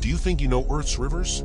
Do you think you know Earth's rivers?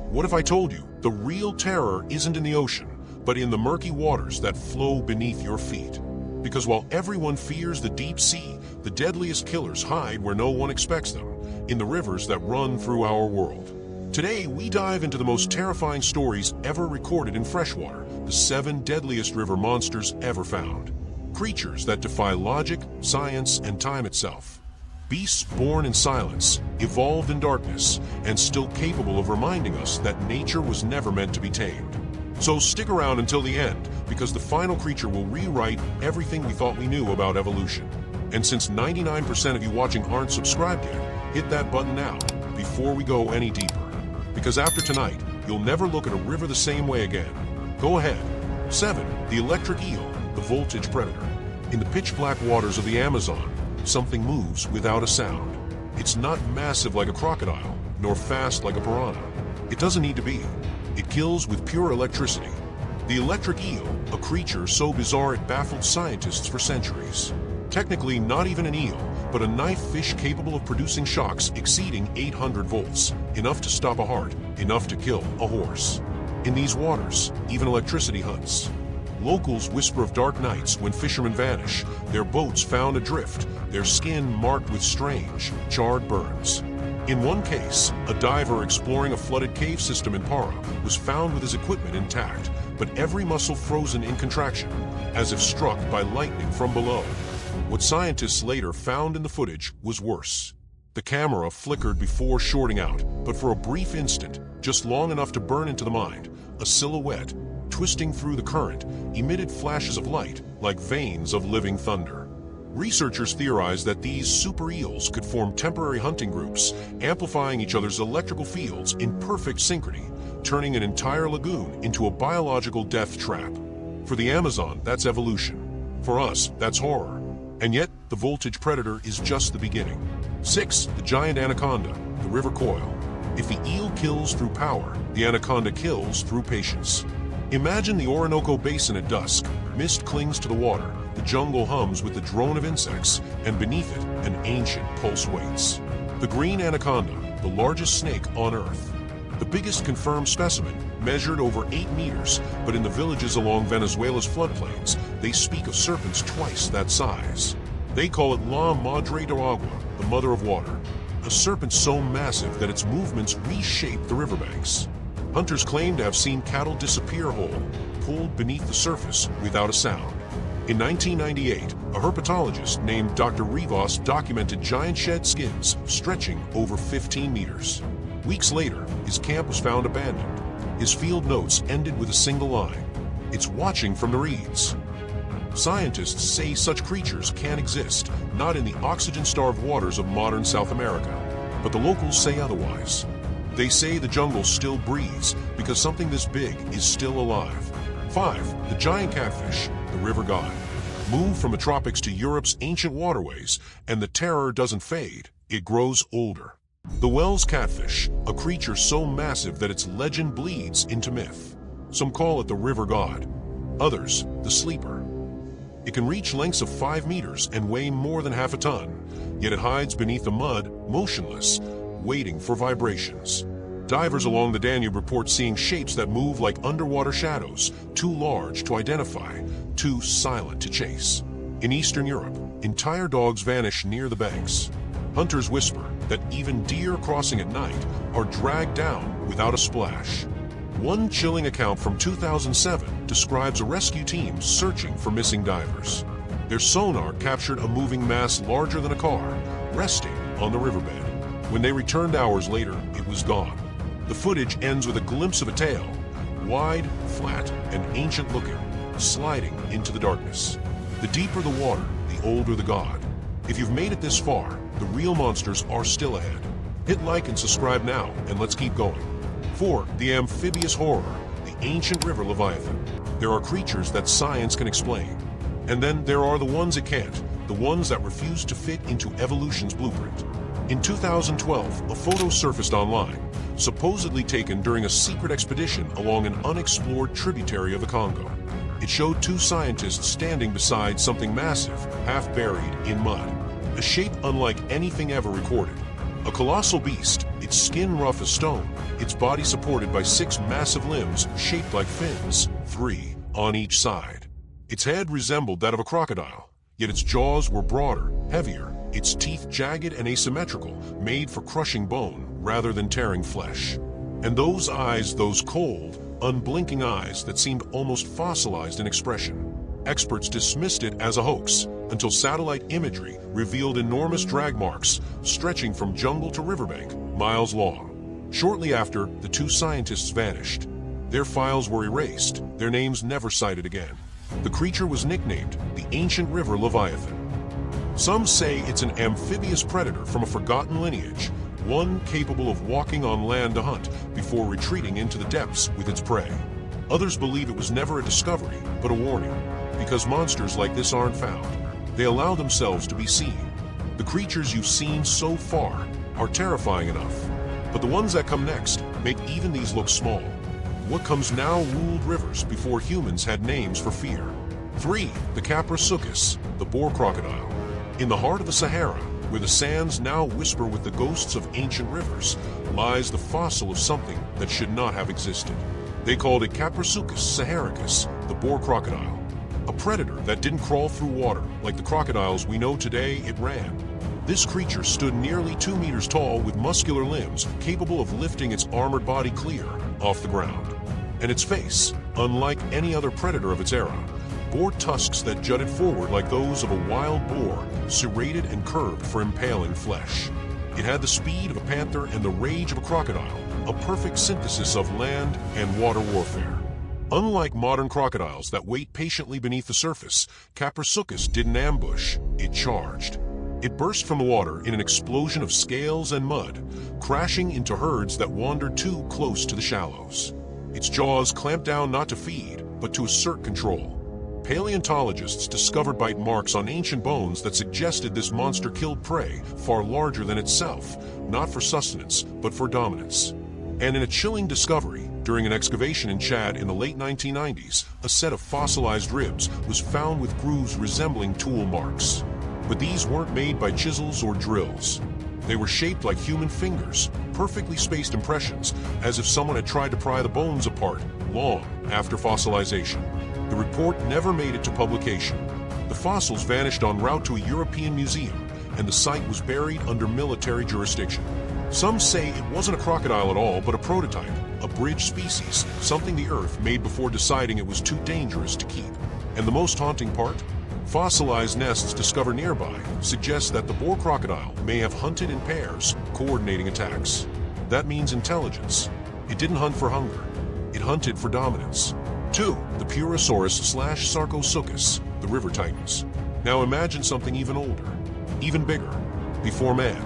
What if I told you the real terror isn't in the ocean, but in the murky waters that flow beneath your feet? Because while everyone fears the deep sea, the deadliest killers hide where no one expects them, in the rivers that run through our world. Today, we dive into the most terrifying stories ever recorded in freshwater, the 7 deadliest river monsters ever found. Creatures that defy logic, science, and time itself. Beasts born in silence, evolved in darkness, and still capable of reminding us that nature was never meant to be tamed. So stick around until the end, because the final creature will rewrite everything we thought we knew about evolution. And since 99% of you watching aren't subscribed yet, hit that button now, before we go any deeper. Because after tonight, you'll never look at a river the same way again. Go ahead. 7. The Electric Eel, the voltage predator. In the pitch-black waters of the Amazon, something moves without a sound. It's not massive like a crocodile, nor fast like a piranha. It doesn't need to be. It kills with pure electricity. The electric eel, a creature so bizarre it baffled scientists for centuries. Technically not even an eel, but a knife fish capable of producing shocks exceeding 800 volts, enough to stop a heart, enough to kill a horse. In these waters, even electricity hunts. Locals whisper of dark nights when fishermen vanish, their boats found adrift, their skin marked with strange, charred burns. In one case, a diver exploring a flooded cave system in Para was found with his equipment intact, but every muscle frozen in contraction, as if struck by lightning from below. What scientists later found in the footage was worse. The camera flickered before shorting out, but for a brief instant, just long enough to burn into the mind, a silhouette, twisting through the current, emitted flashes of light like veins of living thunder. Researchers theorized that these super eels could form temporary hunting groups, amplifying each other's electrical fields in perfect synchrony, turning an entire lagoon into a biological death trap. For the Amazon, that's evolution. For us, that's horror. And yet, the voltage predator is just the beginning. 6. The Giant Anaconda, the river coil. If the eel kills through power, the anaconda kills through patience. Imagine the Orinoco Basin at dusk. Mist clings to the water, the jungle hums with the drone of insects, and beneath it, an ancient pulse waits. The green anaconda, the largest snake on Earth. The biggest confirmed specimen, measured over 8 meters, but in the villages along Venezuela's floodplains, they speak of serpents twice that size. They call it La Madre de Agua, the mother of water. A serpent so massive that its movements reshape the riverbanks. Hunters claim to have seen cattle disappear whole, pulled beneath the surface without a sound. In 1998, a herpetologist named Dr. Rivas documented giant shed skins stretching over 15 meters. Weeks later, his camp was found abandoned. His field notes ended with a single line: "It's watching from the reeds." Scientists say such creatures can't exist, not in the oxygen-starved waters of modern South America. But the locals say otherwise. They say the jungle still breathes because something this big is still alive. 5. The Giant Catfish, the river god. Moved from the tropics to Europe's ancient waterways, and the terror doesn't fade, it grows older. The Wells catfish, a creature so massive that its legend bleeds into myth. Some call it the river god, others the sleeper. It can reach lengths of 5 meters and weigh more than half a ton, yet it hides beneath the mud, motionless, waiting for vibrations. Divers along the Danube report seeing shapes that move like underwater shadows, too large to identify, too silent to chase. In Eastern Europe, entire dogs vanish near the banks. Hunters whisper that even deer crossing at night are dragged down without a splash. One chilling account from 2007 describes a rescue team searching for missing divers. Their sonar captured a moving mass larger than a car, resting on the riverbed. When they returned hours later, it was gone. The footage ends with a glimpse of a tail, wide, flat, and ancient-looking, sliding into the darkness. The deeper the water, the older the god. If you've made it this far, the real monsters are still ahead. Hit like and subscribe now, and let's keep going. 4. The amphibious horror, the ancient river Leviathan. There are creatures that science can explain. And then there are the ones it can't, the ones that refuse to fit into evolution's blueprint. In 2012, a photo surfaced online, supposedly taken during a secret expedition along an unexplored tributary of the Congo. It showed 2 scientists standing beside something massive, half buried in mud. A shape unlike anything ever recorded. A colossal beast, its skin rough as stone, its body supported by 6 massive limbs shaped like fins, 3 on each side. Its head resembled that of a crocodile, yet its jaws were broader, heavier, its teeth jagged and asymmetrical, made for crushing bone rather than tearing flesh. And those eyes, those cold, unblinking eyes that seemed almost fossilized in expression. Experts dismissed it as a hoax until satellite imagery revealed enormous drag marks stretching from jungle to riverbank, miles long. Shortly after, the 2 scientists vanished. Their files were erased, their names never cited again. The creature was nicknamed the ancient river Leviathan. Some say it's an amphibious predator from a forgotten lineage, one capable of walking on land to hunt before retreating into the depths with its prey. Others believe it was never a discovery, but a warning, because monsters like this aren't found. They allow themselves to be seen. The creatures you've seen so far are terrifying enough, but the ones that come next make even these look small. What comes now ruled rivers before humans had names for fear. 3. The Kaprosuchus, the boar crocodile. In the heart of the Sahara, where the sands now whisper with the ghosts of ancient rivers, lies the fossil of something that should not have existed. They called it Kaprosuchus saharicus, the boar crocodile. A predator that didn't crawl through water like the crocodiles we know today, it ran. This creature stood nearly 2 meters tall with muscular limbs capable of lifting its armored body clear off the ground. And its face, unlike any other predator of its era, bore tusks that jutted forward like those of a wild boar, serrated and curved for impaling flesh. It had the speed of a panther and the rage of a crocodile, a perfect synthesis of land and water warfare. Unlike modern crocodiles that wait patiently beneath the surface, Kaprosuchus didn't ambush, it charged. It burst from the water in an explosion of scales and mud, crashing into herds that wandered too close to the shallows. Its jaws clamped down not to feed, but to assert control. Paleontologists discovered bite marks on ancient bones that suggested this monster killed prey far larger than itself, not for sustenance, but for dominance. And in a chilling discovery, during an excavation in Chad in the late 1990s, a set of fossilized ribs was found with grooves resembling tool marks. But these weren't made by chisels or drills. They were shaped like human fingers, perfectly spaced impressions, as if someone had tried to pry the bones apart long after fossilization. The report never made it to publication. The fossils vanished en route to a European museum, and the site was buried under military jurisdiction. Some say it wasn't a crocodile at all, but a prototype, a bridge species, something the Earth made before deciding it was too dangerous to keep. And the most haunting part? Fossilized nests discovered nearby suggest that the boar crocodile may have hunted in pairs, coordinating attacks. That means intelligence. It didn't hunt for hunger. It hunted for dominance. 2. The Purussaurus/Sarcosuchus, the river titans. Now imagine something even older, even bigger, before man,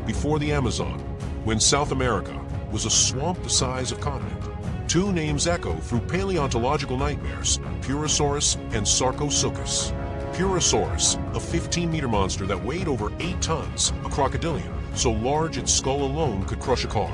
before the Amazon, when South America was a swamp the size of continent. 2 names echo through paleontological nightmares, Purussaurus and Sarcosuchus. Purussaurus, a 15-meter monster that weighed over 8 tons, a crocodilian, so large its skull alone could crush a car.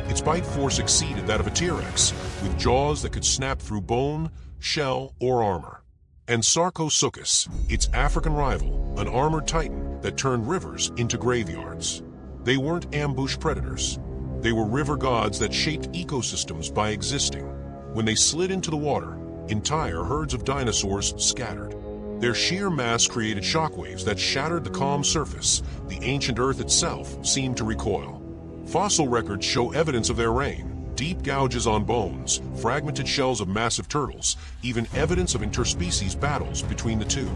Its bite force exceeded that of a T-Rex, with jaws that could snap through bone, shell, or armor. And Sarcosuchus, its African rival, an armored titan that turned rivers into graveyards. They weren't ambush predators. They were river gods that shaped ecosystems by existing. When they slid into the water, entire herds of dinosaurs scattered. Their sheer mass created shockwaves that shattered the calm surface. The ancient Earth itself seemed to recoil. Fossil records show evidence of their reign. Deep gouges on bones, fragmented shells of massive turtles, even evidence of interspecies battles between the two.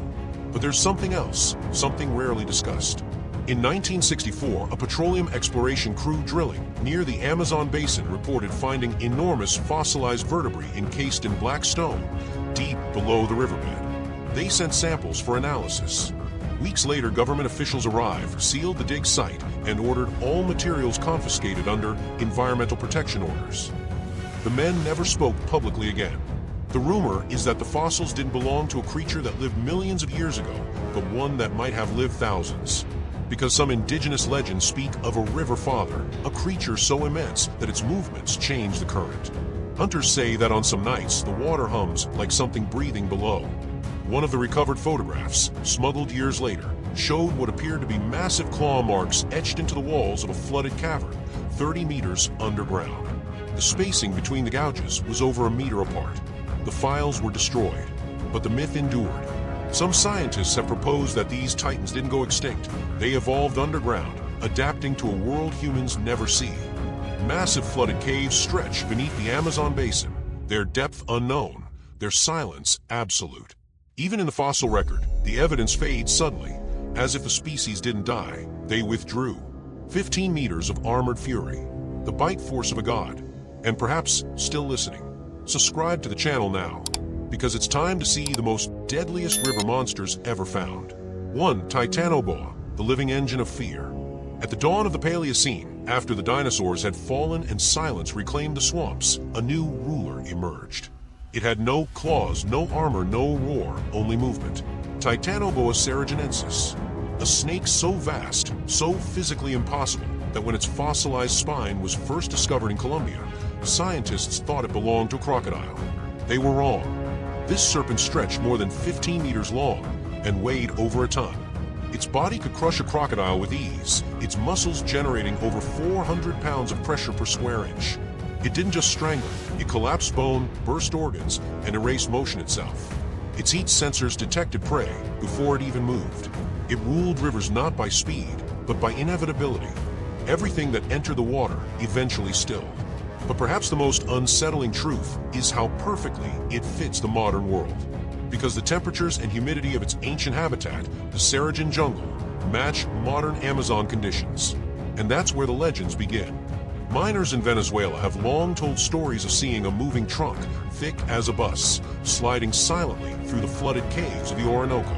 But there's something else, something rarely discussed. In 1964, a petroleum exploration crew drilling near the Amazon basin reported finding enormous fossilized vertebrae encased in black stone, deep below the riverbed. They sent samples for analysis. Weeks later, government officials arrived, sealed the dig site, and ordered all materials confiscated under environmental protection orders. The men never spoke publicly again. The rumor is that the fossils didn't belong to a creature that lived millions of years ago, but one that might have lived thousands. Because some indigenous legends speak of a river father, a creature so immense that its movements change the current. Hunters say that on some nights, the water hums like something breathing below. One of the recovered photographs, smuggled years later, showed what appeared to be massive claw marks etched into the walls of a flooded cavern, 30 meters underground. The spacing between the gouges was over a meter apart. The files were destroyed, but the myth endured. Some scientists have proposed that these titans didn't go extinct. They evolved underground, adapting to a world humans never see. Massive flooded caves stretch beneath the Amazon basin, their depth unknown, their silence absolute. Even in the fossil record, the evidence fades suddenly. As if the species didn't die, they withdrew. 15 meters of armored fury, the bite force of a god, and perhaps still listening. Subscribe to the channel now, because it's time to see the most deadliest river monsters ever found. 1. Titanoboa, the living engine of fear. At the dawn of the Paleocene, after the dinosaurs had fallen and silence reclaimed the swamps, a new ruler emerged. It had no claws, no armor, no roar, only movement. Titanoboa saragenensis, a snake so vast, so physically impossible, that when its fossilized spine was first discovered in Colombia, scientists thought it belonged to a crocodile. They were wrong. This serpent stretched more than 15 meters long and weighed over a ton. Its body could crush a crocodile with ease, its muscles generating over 400 pounds of pressure per square inch. It didn't just strangle, it collapsed bone, burst organs, and erased motion itself. Its heat sensors detected prey before it even moved. It ruled rivers not by speed, but by inevitability. Everything that entered the water eventually stilled. But perhaps the most unsettling truth is how perfectly it fits the modern world. Because the temperatures and humidity of its ancient habitat, the Saragen jungle, match modern Amazon conditions. And that's where the legends begin. Miners in Venezuela have long told stories of seeing a moving trunk, thick as a bus, sliding silently through the flooded caves of the Orinoco.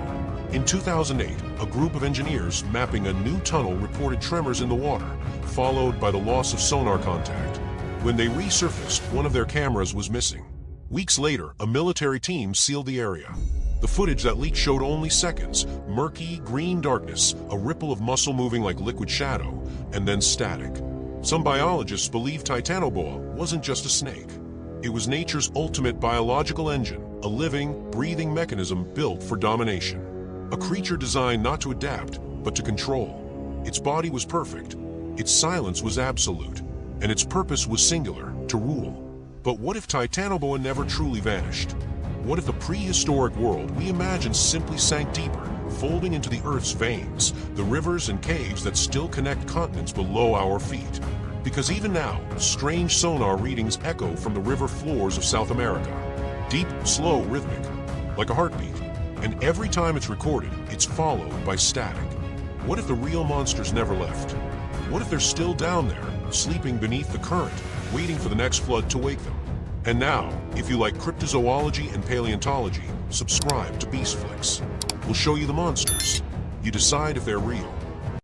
In 2008, a group of engineers mapping a new tunnel reported tremors in the water, followed by the loss of sonar contact. When they resurfaced, one of their cameras was missing. Weeks later, a military team sealed the area. The footage that leaked showed only seconds, murky green darkness, a ripple of muscle moving like liquid shadow, and then static. Some biologists believe Titanoboa wasn't just a snake. It was nature's ultimate biological engine, a living, breathing mechanism built for domination. A creature designed not to adapt, but to control. Its body was perfect, its silence was absolute, and its purpose was singular, to rule. But what if Titanoboa never truly vanished? What if the prehistoric world we imagine simply sank deeper, folding into the Earth's veins, the rivers and caves that still connect continents below our feet? Because even now, strange sonar readings echo from the river floors of South America. Deep, slow, rhythmic, like a heartbeat. And every time it's recorded, it's followed by static. What if the real monsters never left? What if they're still down there, sleeping beneath the current, waiting for the next flood to wake them? And now, if you like cryptozoology and paleontology, subscribe to BeastFlix. We'll show you the monsters. You decide if they're real.